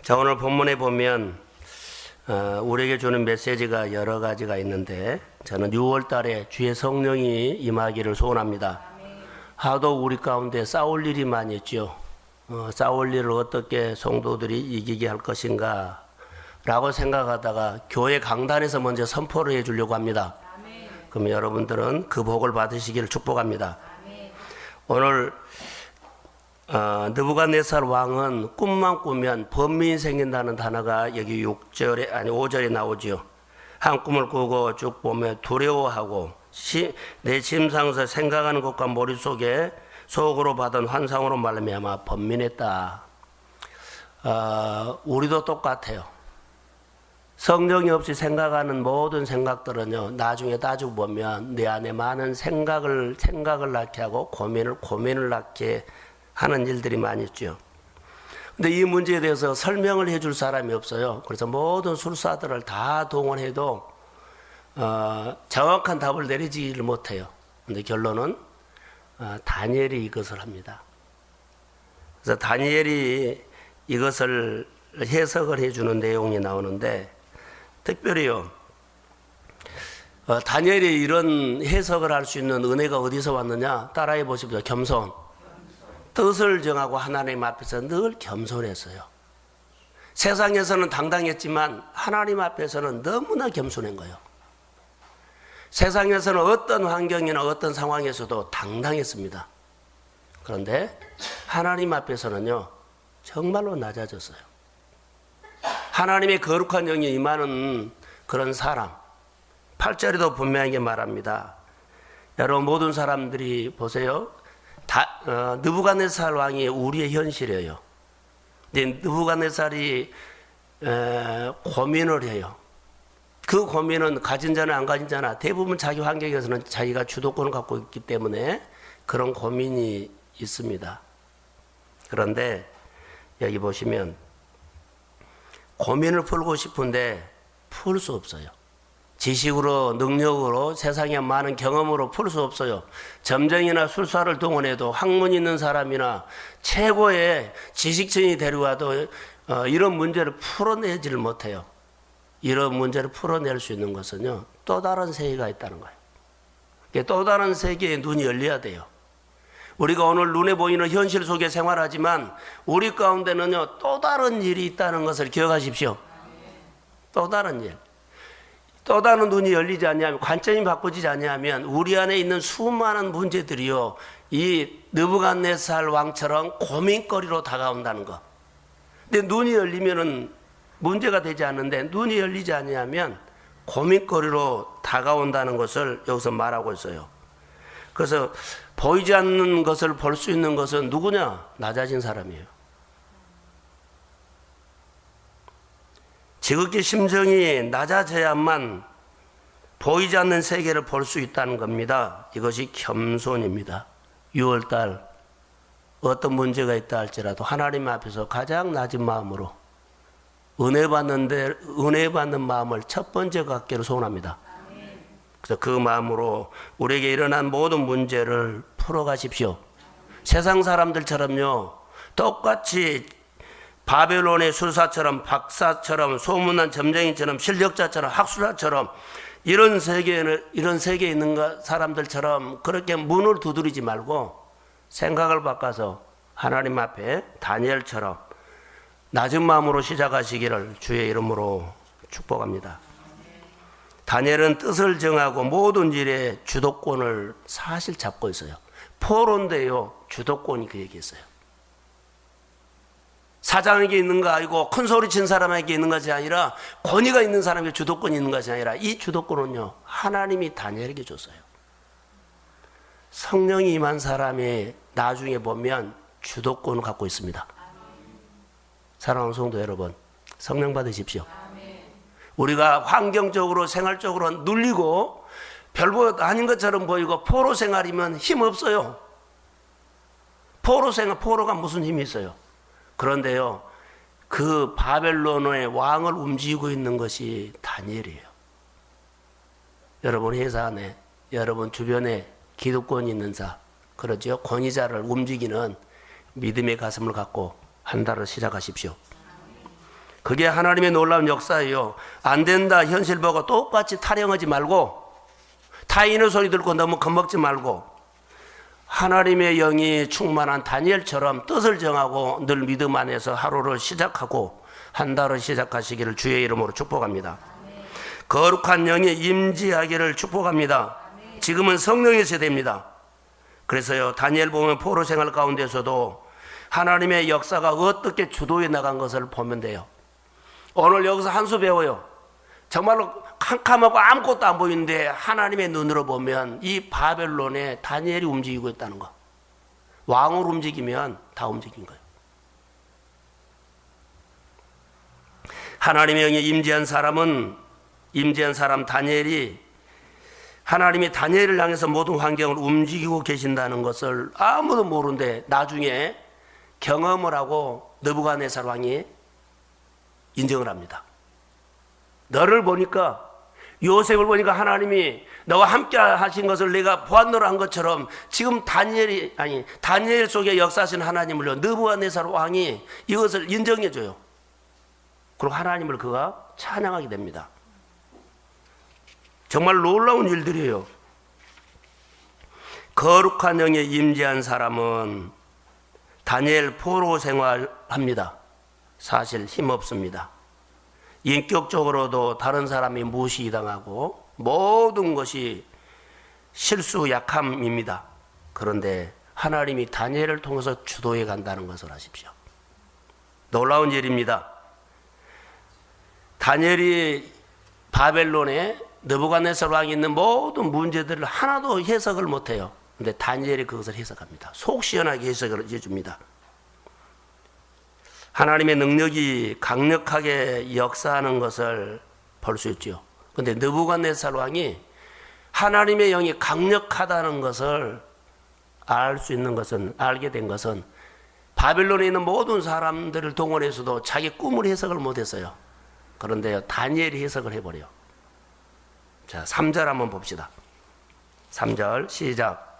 자, 오늘 본문에 보면 우리에게 주는 메시지가 여러 가지가 있는데 저는 6월 달에 주의 성령이 임하기를 소원합니다. 하도 우리 가운데 싸울 일이 많이 있죠. 싸울 일을 어떻게 성도들이 이기게 할 것인가 라고 생각하다가 교회 강단에서 먼저 선포를 해 주려고 합니다. 그럼 여러분들은 그 복을 받으시기를 축복합니다. 오늘 느부갓네살 왕은 꿈만 꾸면 범민이 생긴다는 단어가 여기 5절에 나오죠. 한 꿈을 꾸고 쭉 보면 두려워하고 내 침상에서 생각하는 것과 머릿속에 속으로 받은 환상으로 말미암아 번민했다. 우리도 똑같아요. 성령이 없이 생각하는 모든 생각들은요, 나중에 따지고 보면 내 안에 많은 생각을 낳게 하고 고민을 낳게 하는 일들이 많이 있죠. 근데 이 문제에 대해서 설명을 해줄 사람이 없어요. 그래서 모든 술사들을 다 동원해도 정확한 답을 내리지를 못해요. 근데 결론은 다니엘이 이것을 합니다. 그래서 다니엘이 이것을 해석을 해주는 내용이 나오는데, 특별히요, 다니엘이 이런 해석을 할 수 있는 은혜가 어디서 왔느냐? 따라해 보십시오. 겸손. 뜻을 정하고 하나님 앞에서 늘 겸손했어요. 세상에서는 당당했지만 하나님 앞에서는 너무나 겸손한 거예요. 세상에서는 어떤 환경이나 어떤 상황에서도 당당했습니다. 그런데 하나님 앞에서는요, 정말로 낮아졌어요. 하나님의 거룩한 영이 임하는 그런 사람, 8절에도 분명하게 말합니다. 여러분, 모든 사람들이 보세요. 느부갓네살 왕이 우리의 현실이에요. 근데 느부갓네살이 고민을 해요. 그 고민은 가진 자나 안 가진 자나 대부분 자기 환경에서는 자기가 주도권을 갖고 있기 때문에 그런 고민이 있습니다. 그런데 여기 보시면 고민을 풀고 싶은데 풀 수 없어요. 지식으로, 능력으로, 세상의 많은 경험으로 풀 수 없어요. 점쟁이나 술사를 동원해도 학문 있는 사람이나 최고의 지식층이 데려와도 이런 문제를 풀어내지를 못해요. 이런 문제를 풀어낼 수 있는 것은요, 또 다른 세계가 있다는 거예요. 또 다른 세계에 눈이 열려야 돼요. 우리가 오늘 눈에 보이는 현실 속에 생활하지만 우리 가운데는요, 또 다른 일이 있다는 것을 기억하십시오. 또 다른 일. 또 다른 눈이 열리지 않냐면, 관점이 바꿔지지 않냐면 우리 안에 있는 수많은 문제들이요, 이 느부갓네살 왕처럼 고민거리로 다가온다는 거. 근데 눈이 열리면은 문제가 되지 않는데 눈이 열리지 않냐면 고민거리로 다가온다는 것을 여기서 말하고 있어요. 그래서 보이지 않는 것을 볼 수 있는 것은 누구냐? 낮아진 사람이에요. 지극히 심정이 낮아져야만 보이지 않는 세계를 볼 수 있다는 겁니다. 이것이 겸손입니다. 6월달 어떤 문제가 있다 할지라도 하나님 앞에서 가장 낮은 마음으로 은혜 받는 마음을 첫 번째 갖기를 소원합니다. 그래서 그 마음으로 우리에게 일어난 모든 문제를 풀어가십시오. 세상 사람들처럼요, 똑같이 바벨론의 술사처럼, 박사처럼, 소문난 점쟁이처럼, 실력자처럼, 학술자처럼 이런 세계에 있는 사람들처럼 그렇게 문을 두드리지 말고 생각을 바꿔서 하나님 앞에 다니엘처럼 낮은 마음으로 시작하시기를 주의 이름으로 축복합니다. 다니엘은 뜻을 정하고 모든 일에 주도권을 사실 잡고 있어요. 포로인데요, 주도권이 그에게 있어요. 사장에게 있는 거 아니고 큰 소리 친 사람에게 있는 것이 아니라, 권위가 있는 사람에게 주도권이 있는 것이 아니라, 이 주도권은요, 하나님이 다니엘에게 줬어요. 성령이 임한 사람이 나중에 보면 주도권을 갖고 있습니다. 사랑하는 성도 여러분, 성령 받으십시오. 우리가 환경적으로, 생활적으로 눌리고 별것 아닌 것처럼 보이고 포로 생활이면 힘 없어요. 포로가 무슨 힘이 있어요? 그런데요, 그 바벨론의 왕을 움직이고 있는 것이 다니엘이에요. 여러분 회사 안에, 여러분 주변에 기득권이 있는 자, 그러죠? 권위자를 움직이는 믿음의 가슴을 갖고 한 달을 시작하십시오. 그게 하나님의 놀라운 역사예요. 안 된다 현실 보고 똑같이 타령하지 말고 타인의 소리 듣고 너무 겁먹지 말고 하나님의 영이 충만한 다니엘처럼 뜻을 정하고 늘 믿음 안에서 하루를 시작하고 한 달을 시작하시기를 주의 이름으로 축복합니다. 거룩한 영이 임재하기를 축복합니다. 지금은 성령의 세대입니다. 그래서요, 다니엘 보면 포로 생활 가운데서도 하나님의 역사가 어떻게 주도해 나간 것을 보면 돼요. 오늘 여기서 한 수 배워요. 정말로 캄캄하고 아무것도 안 보이는데 하나님의 눈으로 보면 이 바벨론에 다니엘이 움직이고 있다는 거. 왕으로 움직이면 다 움직인 거예요. 하나님의 영이 임재한 사람 다니엘이 하나님이 다니엘을 향해서 모든 환경을 움직이고 계신다는 것을 아무도 모르는데 나중에 경험을 하고 느부갓네살 왕이 인정을 합니다. 너를 보니까 요셉을 보니까 하나님이 너와 함께 하신 것을 내가 보았노라 한 것처럼 지금 다니엘 속에 역사하신 하나님을요, 느부갓네살 왕이 이것을 인정해 줘요. 그리고 하나님을 그가 찬양하게 됩니다. 정말 놀라운 일들이에요. 거룩한 영에 임재한 사람은 다니엘 포로 생활합니다. 사실 힘없습니다. 인격적으로도 다른 사람이 무시당하고 모든 것이 실수 약함입니다. 그런데 하나님이 다니엘을 통해서 주도해 간다는 것을 아십시오. 놀라운 일입니다. 다니엘이 바벨론에 느부갓네살 왕이 있는 모든 문제들을 하나도 해석을 못해요. 그런데 다니엘이 그것을 해석합니다. 속 시원하게 해석을 해줍니다. 하나님의 능력이 강력하게 역사하는 것을 볼 수 있죠. 그런데 느부갓네살 왕이 하나님의 영이 강력하다는 것을 알게 된 것은 바벨론에 있는 모든 사람들을 동원해서도 자기 꿈을 해석을 못했어요. 그런데 다니엘이 해석을 해버려요. 자, 3절 한번 봅시다. 3절 시작.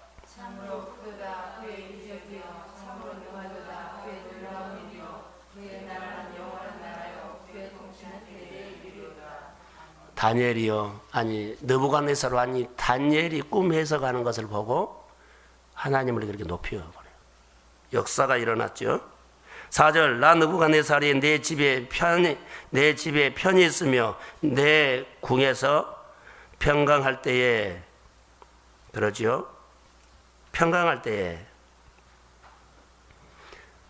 다니엘이요, 느부갓네살 왕이 다니엘이 꿈 해석하는 것을 보고 하나님을 그렇게 높여버려요. 역사가 일어났죠. 4절 나 느부갓네살이 내 집에 편히 있으며 내 궁에서 평강할 때에, 그러죠? 평강할 때에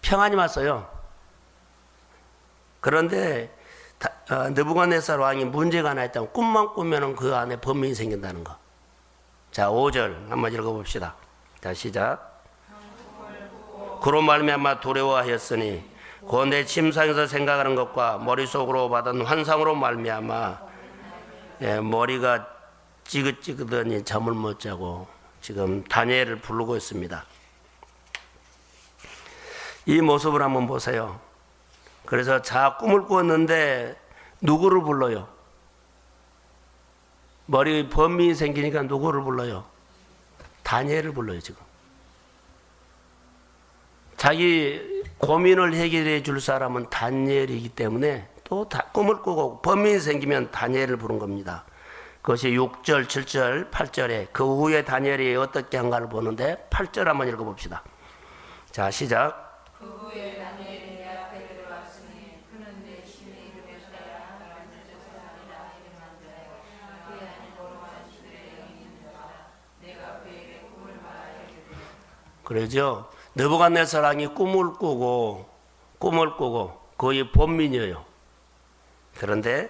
평안이 왔어요. 그런데 느부갓네살 왕이 문제가 하나 있다면 꿈만 꾸면 그 안에 범인이 생긴다는 거. 자, 5절 한번 읽어봅시다. 자, 시작. 그로 말미암아 두려워하였으니 곧 내 침상에서 생각하는 것과 머릿속으로 받은 환상으로 말미암아 머리가 찌긋찌긋하니 잠을 못 자고 지금 다니엘을 부르고 있습니다. 이 모습을 한번 보세요. 그래서 꿈을 꾸었는데 누구를 불러요? 머리에 범인이 생기니까 누구를 불러요? 다니엘을 불러요. 지금 자기 고민을 해결해 줄 사람은 다니엘이기 때문에 또 꿈을 꾸고 범인이 생기면 다니엘을 부른 겁니다. 그것이 6절, 7절, 8절에 그 후에 다니엘이 어떻게 한가를 보는데 8절 한번 읽어봅시다. 자, 시작. 그 후에 다니엘이 내 앞에 들어왔으니 그는 내 신의 이름에 서야 하나님 세상이라 이름한데 그의 안에 거룩한 신들의 영이 있는 자라 내가 그에게 꿈을 말하여 이르되. 그러죠. 느부갓네살 왕이 꿈을 꾸고 거의 본민이에요. 그런데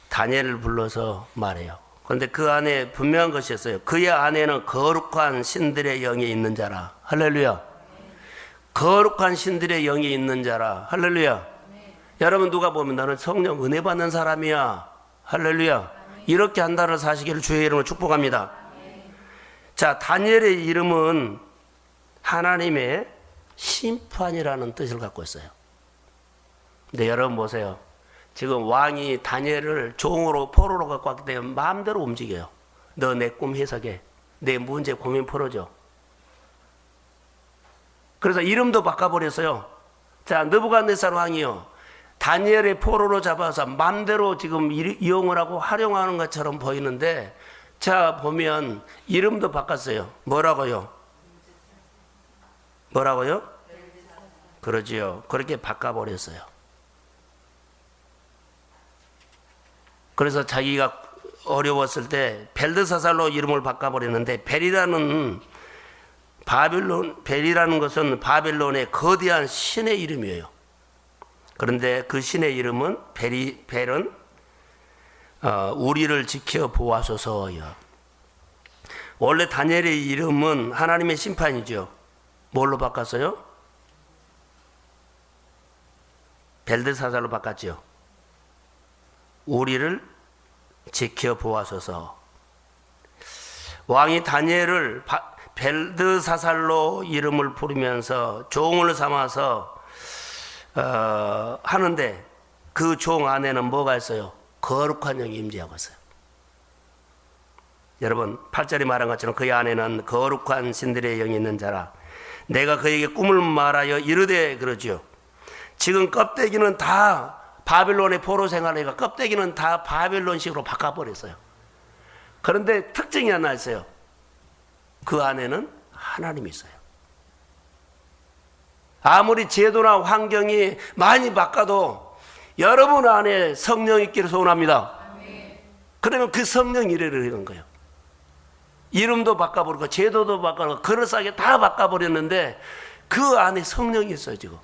다니엘을 불러서 말해요. 그런데 그 안에 분명한 것이 있어요. 그의 안에는 거룩한 신들의 영이 있는 자라. 할렐루야. 거룩한 신들의 영이 있는 자라. 할렐루야. 여러분 누가 보면 나는 성령 은혜 받는 사람이야. 할렐루야. 이렇게 한 달을 사시기를 주의 이름으로 축복합니다. 자, 다니엘의 이름은 하나님의 심판이라는 뜻을 갖고 있어요. 근데 여러분 보세요. 지금 왕이 다니엘을 종으로 포로로 갖고 왔기 때문에 마음대로 움직여요. 너 내 꿈 해석해. 내 문제 고민 풀어줘. 그래서 이름도 바꿔버렸어요. 자, 느부갓네살 왕이요, 다니엘의 포로로 잡아서 마음대로 지금 이용을 하고 활용하는 것처럼 보이는데, 자 보면 이름도 바꿨어요. 뭐라고요? 뭐라고요? 그러지요. 그렇게 바꿔버렸어요. 그래서 자기가 어려웠을 때 벨드사살로 이름을 바꿔버렸는데, 벨이라는 것은 바벨론의 거대한 신의 이름이에요. 그런데 그 신의 이름은 벨은 우리를 지켜 보아소서요. 원래 다니엘의 이름은 하나님의 심판이죠. 뭘로 바꿨어요? 벨드사살로 바꿨죠. 우리를 지켜 보아소서. 왕이 다니엘을 벨드사살로 이름을 부르면서 종을 삼아서 하는데, 그 종 안에는 뭐가 있어요? 거룩한 영이 임재하고 있어요. 여러분 8절에 말한 것처럼 그 안에는 거룩한 신들의 영이 있는 자라. 내가 그에게 꿈을 말하여 이르되, 그러죠. 지금 껍데기는 다 바빌론의 포로 생활이니까 껍데기는 다 바빌론식으로 바꿔버렸어요. 그런데 특징이 하나 있어요. 그 안에는 하나님이 있어요. 아무리 제도나 환경이 많이 바꿔도 여러분 안에 성령이 있기를 소원합니다. 그러면 그 성령이 이르는 거예요. 이름도 바꿔버리고 제도도 바꿔버리고 그럴싸하게 다 바꿔버렸는데 그 안에 성령이 있어요. 지금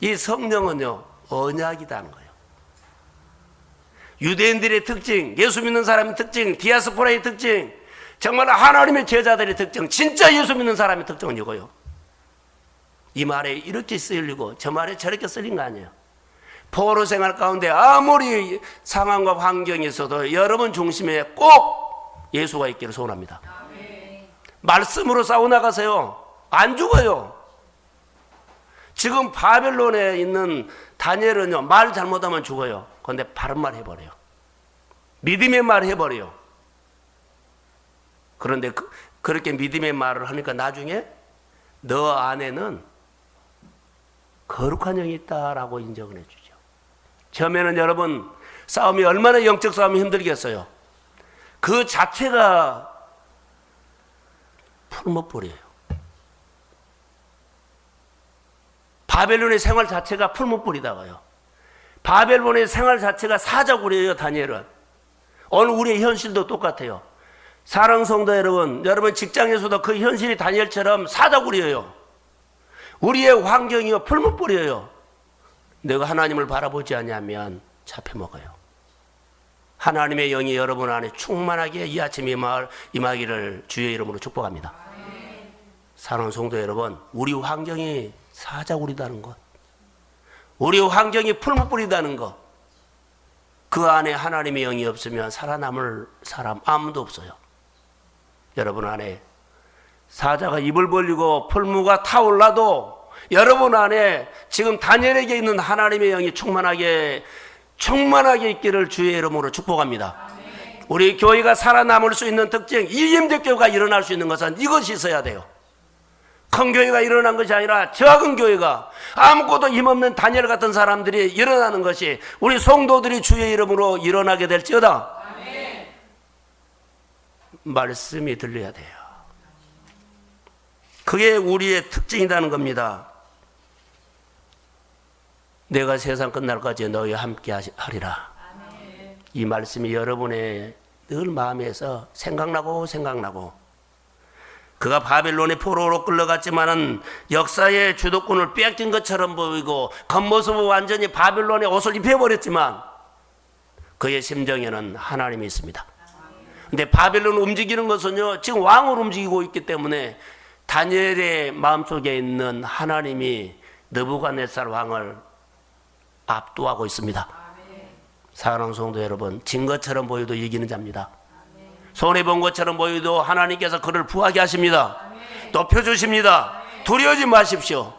이 성령은요 언약이라는 거예요. 유대인들의 특징, 예수 믿는 사람의 특징, 디아스포라의 특징, 정말 하나님의 제자들의 특징, 진짜 예수 믿는 사람의 특징은 이거예요. 이 말에 이렇게 쓰이고 저 말에 저렇게 쓰인 거 아니에요. 포로 생활 가운데 아무리 상황과 환경이 있어도 여러분 중심에 꼭 예수가 있기를 소원합니다. 말씀으로 싸워나가세요. 안 죽어요. 지금 바벨론에 있는 다니엘은요, 말 잘못하면 죽어요. 그런데 바른 말 해버려요. 믿음의 말 해버려요. 그런데 그렇게 믿음의 말을 하니까 나중에 너 안에는 거룩한 영이 있다라고 인정을 해주죠. 처음에는 여러분 싸움이 얼마나 영적 싸움이 힘들겠어요. 그 자체가 풀무불이에요. 바벨론의 생활 자체가 풀무불이다가요. 바벨론의 생활 자체가 사자굴이에요. 다니엘은. 오늘 우리의 현실도 똑같아요. 사랑 성도 여러분, 여러분 직장에서도 그 현실이 다니엘처럼 사자굴이에요. 우리의 환경이요 풀무불이에요. 내가 하나님을 바라보지 않으면 잡혀먹어요. 하나님의 영이 여러분 안에 충만하게 이 아침 임하기를 주의 이름으로 축복합니다. 사랑하는 성도 여러분, 우리 환경이 사자굴이라는 것, 우리 환경이 풀무불이라는 것, 그 안에 하나님의 영이 없으면 살아남을 사람 아무도 없어요. 여러분 안에 사자가 입을 벌리고 풀무가 타올라도 여러분 안에 지금 다니엘에게 있는 하나님의 영이 충만하게 있기를 주의 이름으로 축복합니다. 우리 교회가 살아남을 수 있는 특징, 이 임재교회가 일어날 수 있는 것은 이것이 있어야 돼요. 큰 교회가 일어난 것이 아니라 작은 교회가 아무것도 힘없는 다니엘 같은 사람들이 일어나는 것이 우리 성도들이 주의 이름으로 일어나게 될지어다. 말씀이 들려야 돼요. 그게 우리의 특징이라는 겁니다. 내가 세상 끝날까지 너희와 함께 하리라. 이 말씀이 여러분의 늘 마음에서 생각나고 그가 바벨론의 포로로 끌려갔지만은 역사의 주도권을 빼앗긴 것처럼 보이고 겉모습은 완전히 바벨론의 옷을 입혀버렸지만 그의 심정에는 하나님이 있습니다. 근데 바벨론 움직이는 것은요 지금 왕을 움직이고 있기 때문에 다니엘의 마음속에 있는 하나님이 느부갓네살 왕을 압도하고 있습니다. 사랑하는 성도 여러분, 진 것처럼 보여도 이기는 자입니다. 손해본 것처럼 보여도 하나님께서 그를 부하게 하십니다. 높여주십니다. 두려워하지 마십시오.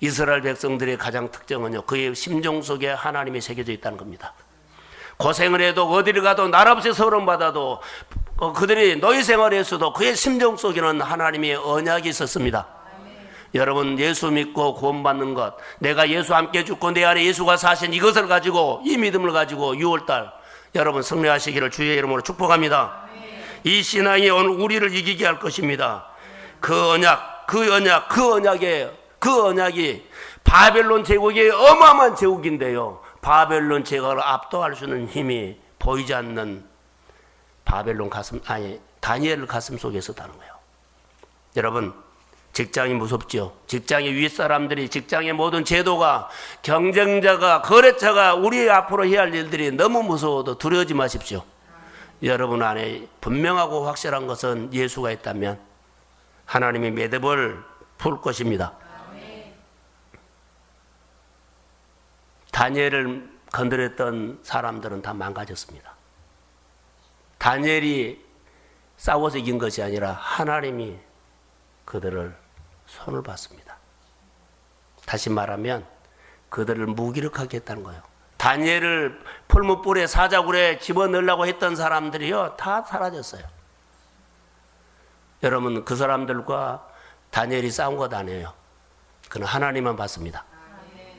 이스라엘 백성들의 가장 특징은요 그의 심정 속에 하나님이 새겨져 있다는 겁니다. 고생을 해도 어디를 가도 날 없이 서름받아도 그들이 노예 생활을 했어도 그의 심정 속에는 하나님의 언약이 있었습니다. 여러분 예수 믿고 구원받는 것, 내가 예수 함께 죽고 내 안에 예수가 사신 이것을 가지고, 이 믿음을 가지고 6월달 여러분 승리하시기를 주의 이름으로 축복합니다. 이 신앙이 오늘 우리를 이기게 할 것입니다. 그 언약이 바벨론 제국의 어마어마한 제국인데요, 바벨론 제국을 압도할 수 있는 힘이 보이지 않는 다니엘 가슴 속에 있었다는 거예요. 여러분, 직장이 무섭죠. 직장의 윗사람들이, 직장의 모든 제도가, 경쟁자가, 거래처가 우리 앞으로 해야 할 일들이 너무 무서워도 두려워하지 마십시오. 여러분 안에 분명하고 확실한 것은 예수가 있다면 하나님이 매듭을 풀 것입니다. 다니엘을 건드렸던 사람들은 다 망가졌습니다. 다니엘이 싸워서 이긴 것이 아니라 하나님이 그들을 손을 봤습니다. 다시 말하면 그들을 무기력하게 했다는 거예요. 다니엘을 풀무불에 사자굴에 집어넣으려고 했던 사람들이요, 다 사라졌어요. 여러분, 그 사람들과 다니엘이 싸운 것 아니에요. 그는 하나님만 봤습니다.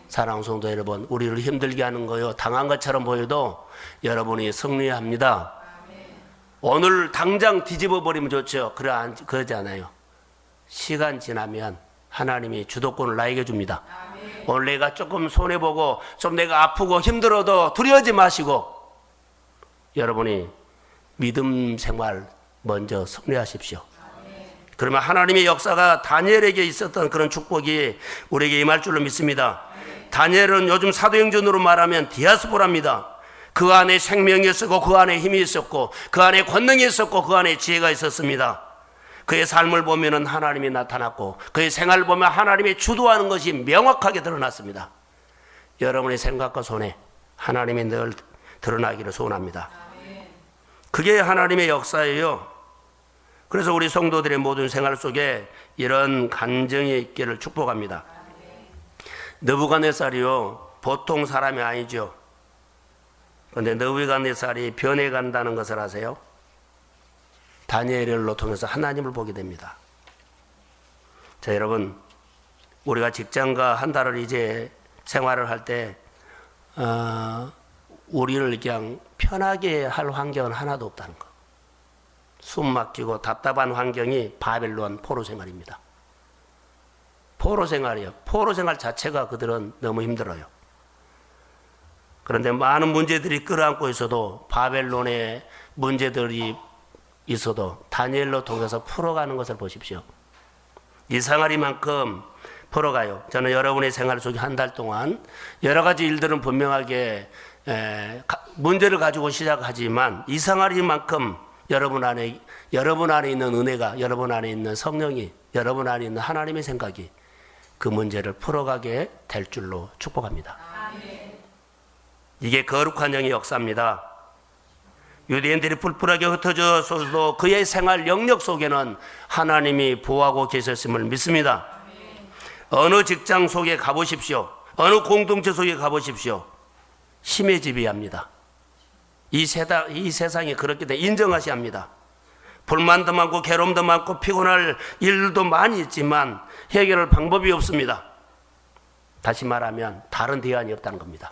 사랑하는 성도 여러분, 우리를 힘들게 하는 거요, 당한 것처럼 보여도 여러분이 승리합니다. 오늘 당장 뒤집어 버리면 좋죠. 그러지 않아요. 시간 지나면 하나님이 주도권을 나에게 줍니다. 오늘 내가 조금 손해보고 좀 내가 아프고 힘들어도 두려워하지 마시고 여러분이 믿음 생활 먼저 승리하십시오. 그러면 하나님의 역사가 다니엘에게 있었던 그런 축복이 우리에게 임할 줄로 믿습니다. 다니엘은 요즘 사도행전으로 말하면 디아스포라입니다. 그 안에 생명이 있었고, 그 안에 힘이 있었고, 그 안에 권능이 있었고, 그 안에 지혜가 있었습니다. 그의 삶을 보면 하나님이 나타났고, 그의 생활을 보면 하나님이 주도하는 것이 명확하게 드러났습니다. 여러분의 생각과 손에 하나님이 늘 드러나기를 소원합니다. 그게 하나님의 역사예요. 그래서 우리 성도들의 모든 생활 속에 이런 간증이 있기를 축복합니다. 느부갓네살이요, 보통 사람이 아니죠. 그런데 느부갓네살이 변해간다는 것을 아세요? 다니엘을 통해서 하나님을 보게 됩니다. 자, 여러분, 우리가 직장과 한 달을 이제 생활을 할 때 우리를 그냥 편하게 할 환경은 하나도 없다는 거. 숨 막히고 답답한 환경이 바벨론 포로 생활입니다. 포로 생활이요. 포로 생활 자체가 그들은 너무 힘들어요. 그런데 많은 문제들이 끌어안고 있어도, 바벨론의 문제들이 있어도 다니엘로 통해서 풀어가는 것을 보십시오. 이상하리만큼 풀어가요. 저는 여러분의 생활 속에 한 달 동안 여러 가지 일들은 분명하게 문제를 가지고 시작하지만, 이상하리만큼 여러분 안에 있는 은혜가, 여러분 안에 있는 성령이, 여러분 안에 있는 하나님의 생각이 그 문제를 풀어가게 될 줄로 축복합니다. 이게 거룩한 영의 역사입니다. 유대인들이 뿔뿔하게 흩어져서도 그의 생활 영역 속에는 하나님이 보호하고 계셨음을 믿습니다. 어느 직장 속에 가보십시오. 어느 공동체 속에 가보십시오. 힘에 지배합니다. 이 세상이 그렇게 돼 인정하셔야 합니다. 불만도 많고 괴로움도 많고 피곤할 일도 많이 있지만 해결할 방법이 없습니다. 다시 말하면 다른 대안이 없다는 겁니다.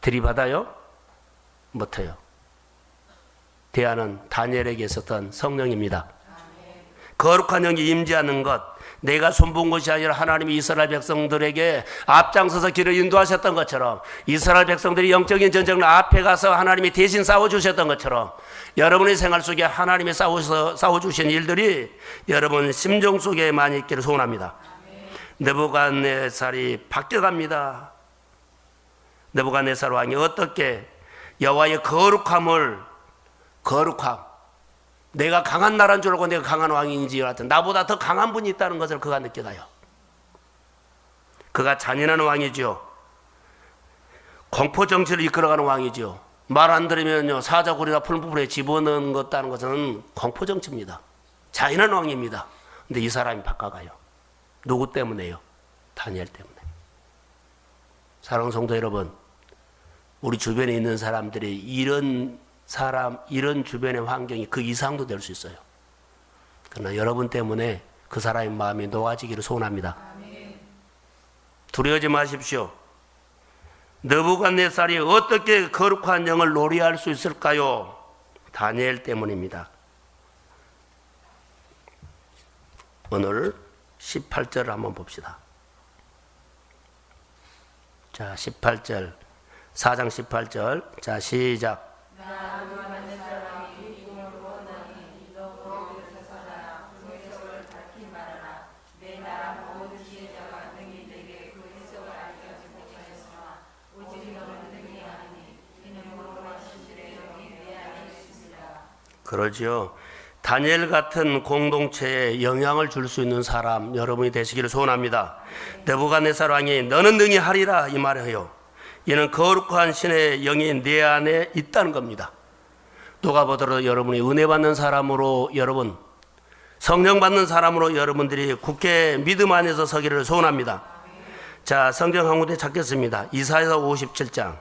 들이받아요? 못해요. 대안은 다니엘에게 있었던 성령입니다. 거룩한 영이 임재하는 것, 내가 손본 것이 아니라 하나님이 이스라엘 백성들에게 앞장서서 길을 인도하셨던 것처럼, 이스라엘 백성들이 영적인 전쟁을 앞에 가서 하나님이 대신 싸워주셨던 것처럼, 여러분의 생활 속에 하나님이 싸워주신 일들이 여러분 심정 속에 많이 있기를 소원합니다. 느부갓네살이 바뀌어갑니다. 느부갓네살 왕이 어떻게 여호와의 거룩함, 내가 강한 나라인 줄 알고 내가 강한 왕인지 같은, 나보다 더 강한 분이 있다는 것을 그가 느껴가요. 그가 잔인한 왕이죠. 공포 정치를 이끌어가는 왕이죠. 말 안 들으면요, 사자굴이나 풀무불에 집어넣는 것다는 것은 공포 정치입니다. 잔인한 왕입니다. 근데 이 사람이 바꿔가요. 누구 때문에요? 다니엘 때문에. 사랑하는 성도 여러분, 우리 주변에 있는 사람들이 이런 주변의 환경이 그 이상도 될 수 있어요. 그러나 여러분 때문에 그 사람의 마음이 녹아지기를 소원합니다. 두려워하지 마십시오. 느부갓네살이 어떻게 거룩한 영을 놀이할 수 있을까요? 다니엘 때문입니다. 오늘 18절을 한번 봅시다. 자, 18절, 4장 18절. 자, 시작. 그러지요. 다니엘 같은 공동체에 영향을 줄 수 있는 사람 여러분이 되시기를 소원합니다. 느부갓네살 왕이 너는 능히 하리라 이 말해요. 이는 거룩한 신의 영이 내 안에 있다는 겁니다. 누가 보더라도 여러분이 은혜 받는 사람으로, 여러분 성령 받는 사람으로 여러분들이 굳게 믿음 안에서 서기를 소원합니다. 자, 성경 한 군데 찾겠습니다. 이사야 57장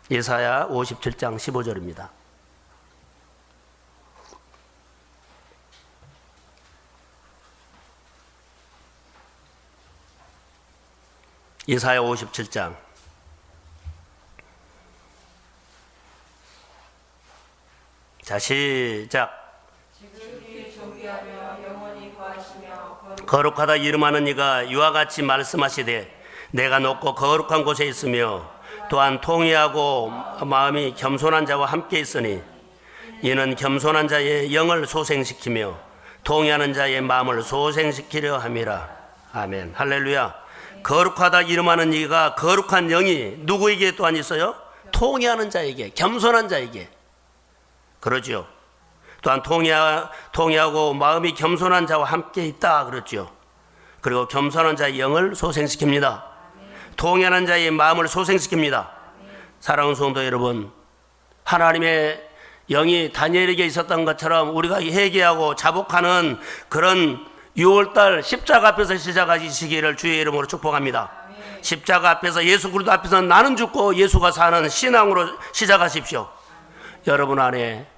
15절입니다. 이사야 57장. 자, 시작. 거룩하다 이름하는 이가 이와 같이 말씀하시되 내가 높고 거룩한 곳에 있으며 또한 통회하고 마음이 겸손한 자와 함께 있으니 이는 겸손한 자의 영을 소생시키며 통회하는 자의 마음을 소생시키려 함이라. 아멘. 할렐루야. 거룩하다 이름하는 이가 거룩한 영이 누구에게 또한 있어요? 통회하는 자에게, 겸손한 자에게. 그러죠. 또한 통회하고 마음이 겸손한 자와 함께 있다 그랬죠. 그리고 겸손한 자의 영을 소생시킵니다. 통회하는 자의 마음을 소생시킵니다. 사랑하는 성도 여러분, 하나님의 영이 다니엘에게 있었던 것처럼 우리가 회개하고 자복하는 그런 6월달 십자가 앞에서 시작하시기를 주의 이름으로 축복합니다. 십자가 앞에서, 예수 그리스도 앞에서 나는 죽고 예수가 사는 신앙으로 시작하십시오. 여러분 안에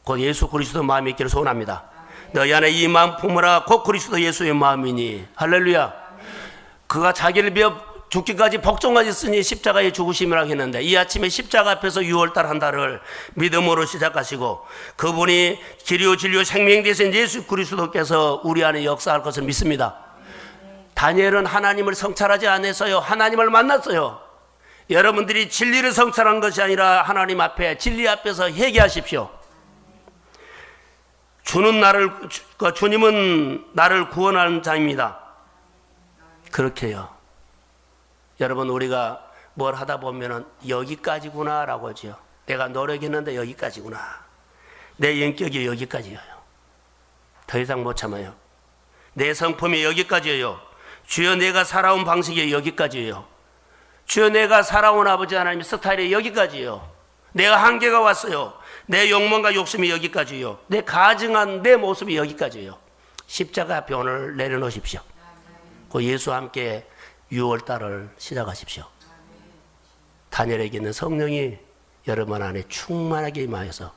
곧 예수 그리스도 마음이 있기를 소원합니다. 너희 안에 이 마음 품으라. 곧 그리스도 예수의 마음이니. 할렐루야. 그가 자기를 비워 죽기까지 복종까지 쓰니 십자가의 죽으심이라고 했는데, 이 아침에 십자가 앞에서 6월달 한 달을 믿음으로 시작하시고 그분이 길이요 진리요 생명 되신 예수 그리스도께서 우리 안에 역사할 것을 믿습니다. 다니엘은 하나님을 성찰하지 않았어요. 하나님을 만났어요. 여러분들이 진리를 성찰한 것이 아니라 하나님 앞에, 진리 앞에서 회개하십시오. 주님은 나를 구원하는 자입니다. 그렇게 해요. 여러분, 우리가 뭘 하다 보면은 여기까지구나 라고 하죠. 내가 노력했는데 여기까지구나. 내 인격이 여기까지예요. 더 이상 못 참아요. 내 성품이 여기까지예요. 주여 내가 살아온 방식이 여기까지예요. 주여 내가 살아온 아버지 하나님의 스타일이 여기까지예요. 내가 한계가 왔어요. 내 욕망과 욕심이 여기까지예요. 내 가증한 내 모습이 여기까지예요. 십자가 앞에 오늘 내려놓으십시오. 그 예수와 함께 6월달을 시작하십시오. 다니엘에게 있는 성령이 여러분 안에 충만하게 임하여서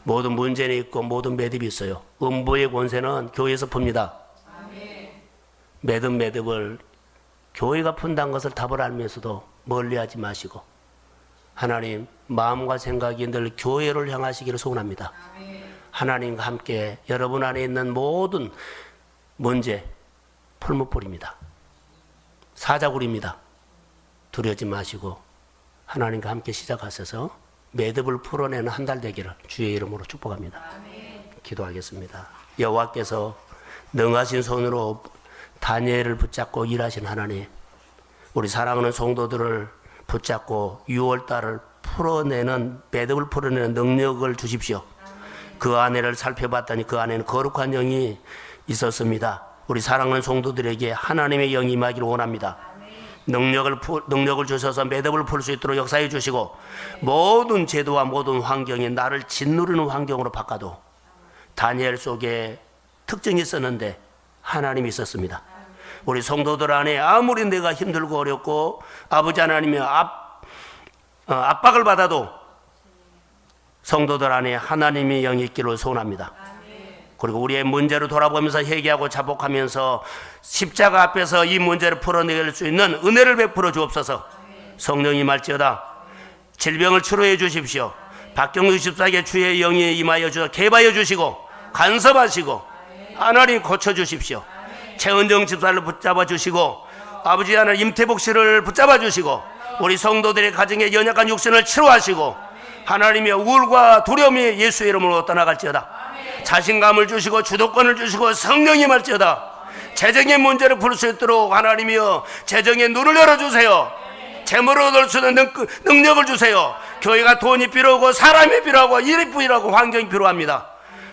모든 문제는 있고 모든 매듭이 있어요. 음부의 권세는 교회에서 풉니다. 매듭을 교회가 푼다는 것을 답을 알면서도 멀리하지 마시고 하나님 마음과 생각이 늘 교회를 향하시기를 소원합니다. 하나님과 함께 여러분 안에 있는 모든 문제 풀무불입니다. 사자굴입니다. 두려워하지 마시고 하나님과 함께 시작하셔서 매듭을 풀어내는 한 달 되기를 주의 이름으로 축복합니다. 기도하겠습니다. 여호와께서 능하신 손으로 다니엘을 붙잡고 일하신 하나님, 우리 사랑하는 성도들을 붙잡고 6월달을 풀어내는, 매듭을 풀어내는 능력을 주십시오. 그 안에를 살펴봤더니 그 안에는 거룩한 영이 있었습니다. 우리 사랑하는 성도들에게 하나님의 영이 임하기를 원합니다. 능력을 주셔서 매듭을 풀 수 있도록 역사해 주시고 모든 제도와 모든 환경이 나를 짓누르는 환경으로 바꿔도 다니엘 속에 특징이 있었는데 하나님이 있었습니다. 우리 성도들 안에 아무리 내가 힘들고 어렵고 아버지 하나님의 압박을 받아도 성도들 안에 하나님의 영이 있기를 소원합니다. 그리고 우리의 문제를 돌아보면서 회개하고 자복하면서 십자가 앞에서 이 문제를 풀어낼 수 있는 은혜를 베풀어 주옵소서. 성령이 말지어다. 질병을 치료해 주십시오. 박경수 집사에게 주의 영이 임하여 주셔서 개바여 주시고 간섭하시고 하나님 고쳐 주십시오. 최은정 집사를 붙잡아 주시고 아버지 하나님 임태복 씨를 붙잡아 주시고 우리 성도들의 가정의 연약한 육신을 치료하시고 하나님의 우울과 두려움이 예수의 이름으로 떠나갈지어다. 자신감을 주시고 주도권을 주시고 성령이 말지어다. 재정의 문제를 풀 수 있도록 하나님이여 재정의 눈을 열어주세요. 재물을 얻을 수 있는 능력을 주세요. 교회가 돈이 필요하고 사람이 필요하고 일이 필요하고 환경이 필요합니다.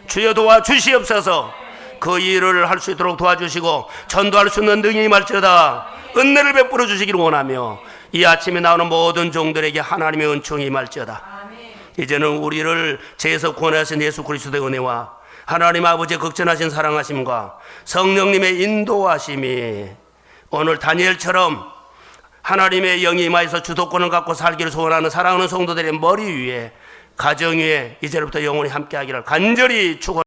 주여 도와주시옵소서. 그 일을 할 수 있도록 도와주시고 전도할 수 있는 능력이 말지어다. 은혜를 베풀어 주시기를 원하며 이 아침에 나오는 모든 종들에게 하나님의 은총이 말지어다. 이제는 우리를 죄에서 구원하신 예수 그리스도의 은혜와 하나님 아버지의 극전하신 사랑하심과 성령님의 인도하심이 오늘 다니엘처럼 하나님의 영이 임하여서 주도권을 갖고 살기를 소원하는 사랑하는 성도들의 머리 위에 가정 위에 이제부터 영원히 함께하기를 간절히 축원합니다.